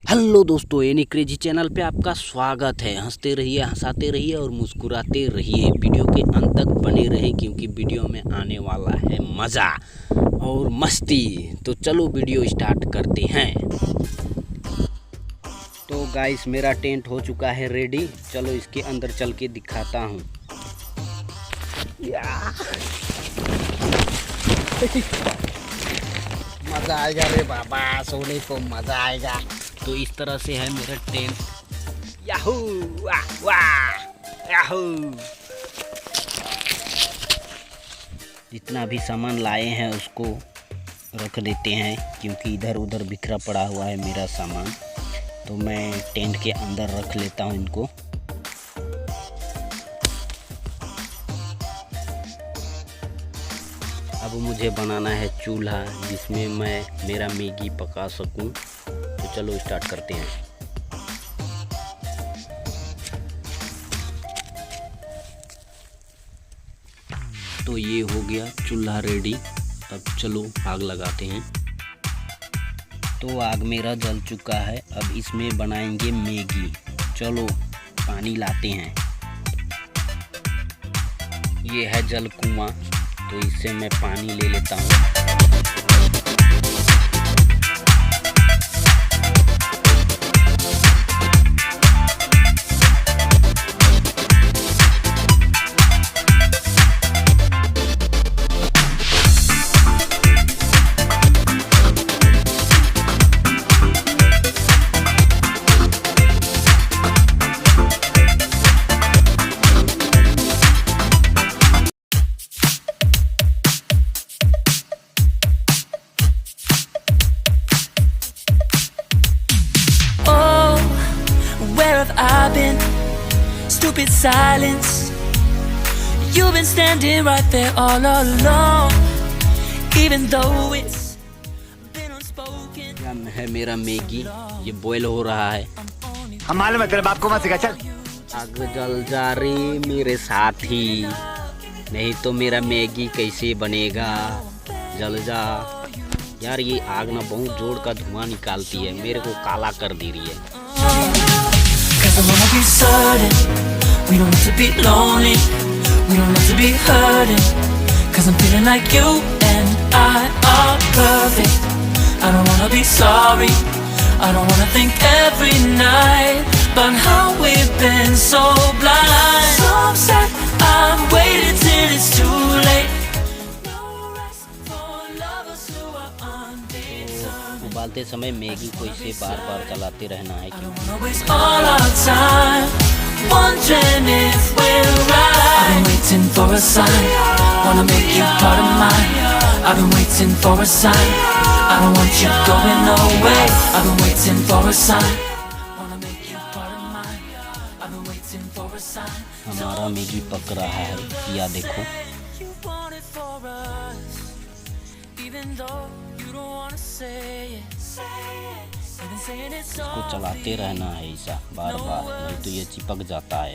Hello दोस्तों, any crazy channel पे आपका स्वागत है। हंसते रहिए, हंसाते रहिए और मुस्कुराते रहिए। वीडियो के अंत तक बने रहे क्योंकि वीडियो में आने वाला है मज़ा और मस्ती। तो चलो वीडियो स्टार्ट करते हैं। तो गाइस, मेरा टेंट हो चुका है रेडी। चलो इसके अंदर चल के दिखाता हूँ। मज़ा आएगा रे बाबा, सोने को मज़ा आएगा। तो इस तरह से है मेरा टेंट। याहू वाह वाह याहू। जितना भी सामान लाए हैं उसको रख देते हैं क्योंकि इधर उधर बिखरा पड़ा हुआ है मेरा सामान। तो मैं टेंट के अंदर रख लेता हूँ इनको। अब मुझे बनाना है चूल्हा जिसमें मैं मेरा मैगी पका सकूं। तो चलो स्टार्ट करते हैं। तो ये हो गया चूल्हा रेडी। अब चलो आग लगाते हैं। तो आग मेरा जल चुका है। अब इसमें बनाएंगे मैगी। चलो पानी लाते हैं। ये है जल कुआं, तो इससे मैं पानी ले लेता हूँ। I've been stupid silence. You've been standing right there all along, even though it's been unspoken. यह है मेरा मैगी, ये बॉयल हो रहा है। हम मालूम है तेरे बाप को मत सिखा। चल आग जल जा रही मेरे साथी, नहीं तो मेरा मैगी कैसे बनेगा। जल जा यार। ये आग ना बहुत जोर का धुआं निकालती है, मेरे को काला कर दे रही है। I wanna be certain we don't have to be lonely, we don't have to be hurting, 'cause I'm feeling like you and I are perfect. I don't wanna be sorry, I don't wanna think every night about how we've been so blind. So upset, I've waited till it's too late. No rest for lovers who are undetermined. उबालते समय Maggi को इसे बार बार चलाते रहना है क्योंकि Waste all our time wondering if we're right. I've been waiting for a sign, wanna make you part of mine. I've been waiting for a sign, I don't want you going away. I've been waiting for a sign, wanna make you part of mine. I've been waiting for a sign. हमारा Maggi पक रहा है, या देखो। You want it for us, even though you don't wanna say it. इसको चलाते रहना है ऐसा बार बार, नहीं तो ये चिपक जाता है।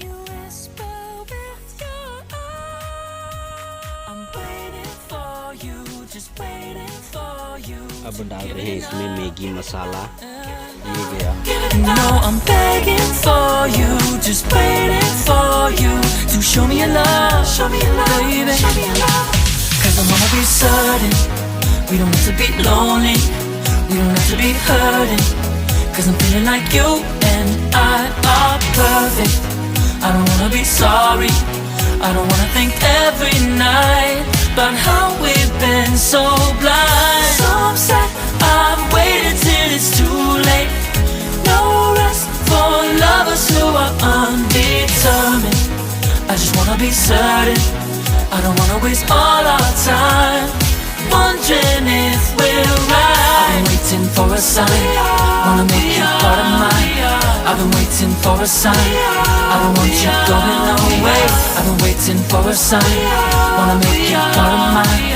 अब डाल रहे हैं इसमें मैगी मसाला। ये गया। No, I'm begging for you, just waiting for you to show me your love, baby. 'Cause I wanna be certain we don't have to be lonely, we don't have to be hurting, 'cause I'm feeling like you and I are perfect. I don't wanna be sorry, I don't wanna think every night about how we've been so blind. So upset, I've waited till it's too late. No rest for lovers who are undetermined. I just wanna be certain, I don't wanna waste all our time wondering if we're right. I've been waiting for a sign, wanna make you part of mine. I've been waiting for a sign, I don't want you going away. I've been waiting for a sign, wanna make you part of mine.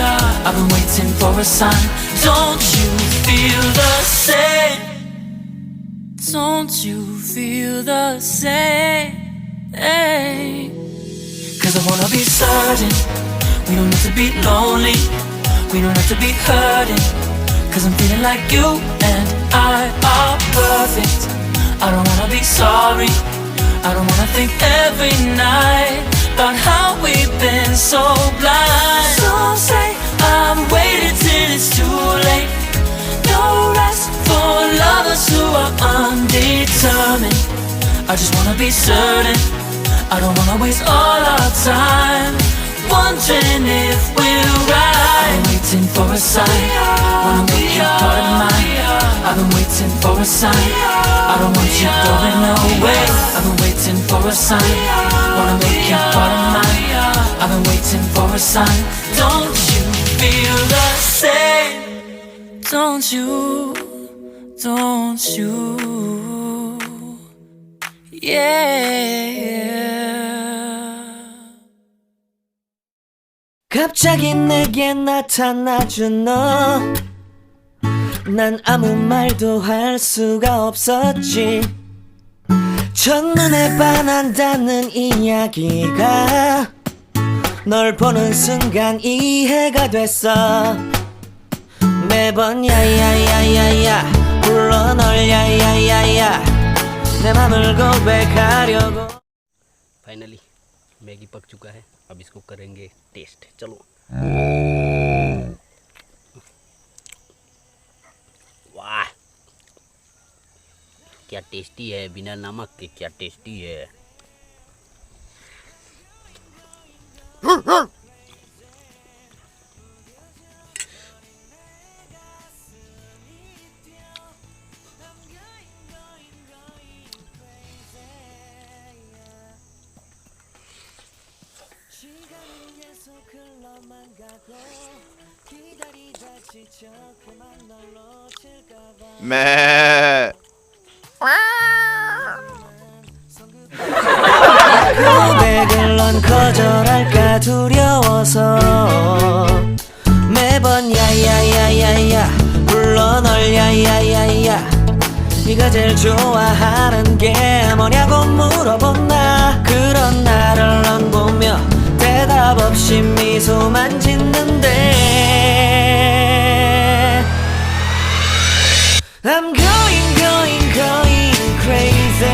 I've been waiting for a sign. Don't you feel the same? Don't you feel the same? Hey. 'Cause I wanna be certain we don't have to be lonely, we don't have to be hurting, 'cause I'm feeling like you and I are perfect. sorry. I don't wanna think every night about how we've been so blind. Some say I've waited till it's too late. No rest for lovers who are undetermined. I just wanna be certain. I don't wanna waste all our time wondering if we're right. I've been waiting for a sign. Wanna make you part of mine. I've been waiting for a sign. I don't want you going away. I've been waiting for a sign. Wanna make you part of mine. I've been waiting for a sign. Don't you feel the same? Don't you? Don't you? Yeah. 갑자기 내게 나타나준 너, 난 아무 말도 할 수가 없었지. 첫눈에 반한다는 이야기가 널 보는 순간 이해가 됐어. 매번 야야야야야 불러 널 야야야야 내 맘을 고백하려고. Finally Maggi पक चुका है, अब इसको करेंगे test. चलो। वाह, क्या tasty है, बिना नमक के क्या टेस्टी है। मैं 고백을 넌 거절할까 두려워서 매번 야야야야야 불러 널 야야야야 네가 제일 좋아하는 게 뭐냐고 물어본다. 그런 나를 넌 보며 대답 없이 미소만 짓는데 I'm going going going crazy.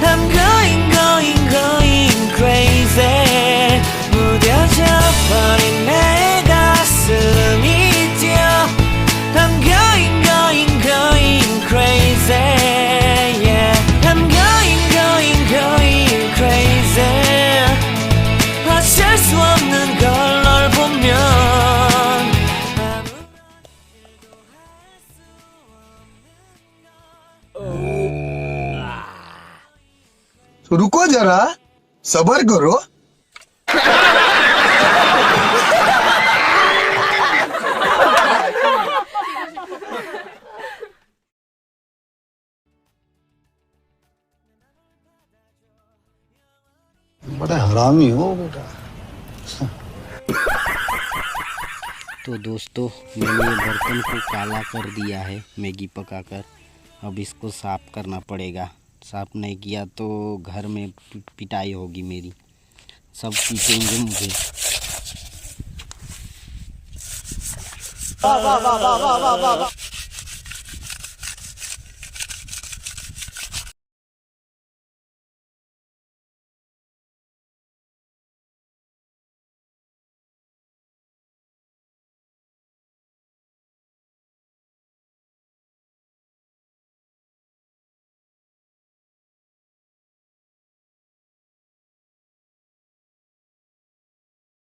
I'm going going going crazy. 무뎌져 버린 내 가슴이 뛰어 I'm going going going crazy. Yeah. I'm going going going crazy. 어쩔 수 없는 걸 널 보면 तो रुको जरा, सबर करो। बड़ा हरामी हो बेटा। तो दोस्तों, मैंने ये बर्तन को काला कर दिया है मैगी पकाकर। अब इसको साफ़ करना पड़ेगा। साफ़ नहीं किया तो घर में पिटाई होगी मेरी, सब पीटेंगे मुझे।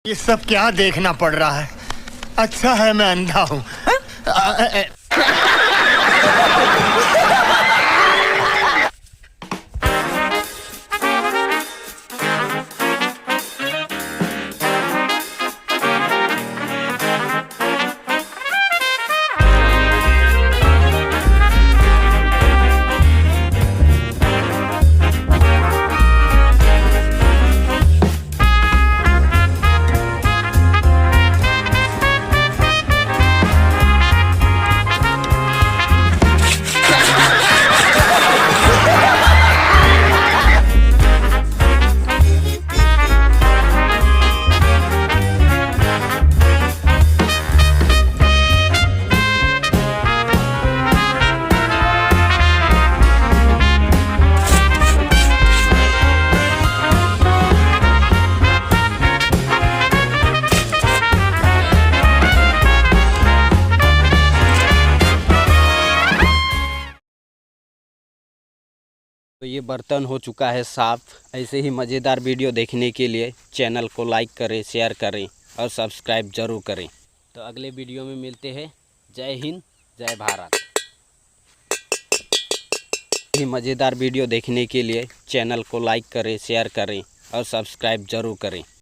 ये सब क्या देखना पड़ रहा है। अच्छा है मैं अंधा हूँ। तो ये बर्तन हो चुका है साफ़। ऐसे ही मज़ेदार वीडियो देखने के लिए चैनल को लाइक करें, शेयर करें और सब्सक्राइब ज़रूर करें। तो अगले वीडियो में मिलते हैं। जय हिंद, जय भारत। ये मज़ेदार वीडियो देखने के लिए चैनल को लाइक करें, शेयर करें और सब्सक्राइब ज़रूर करें।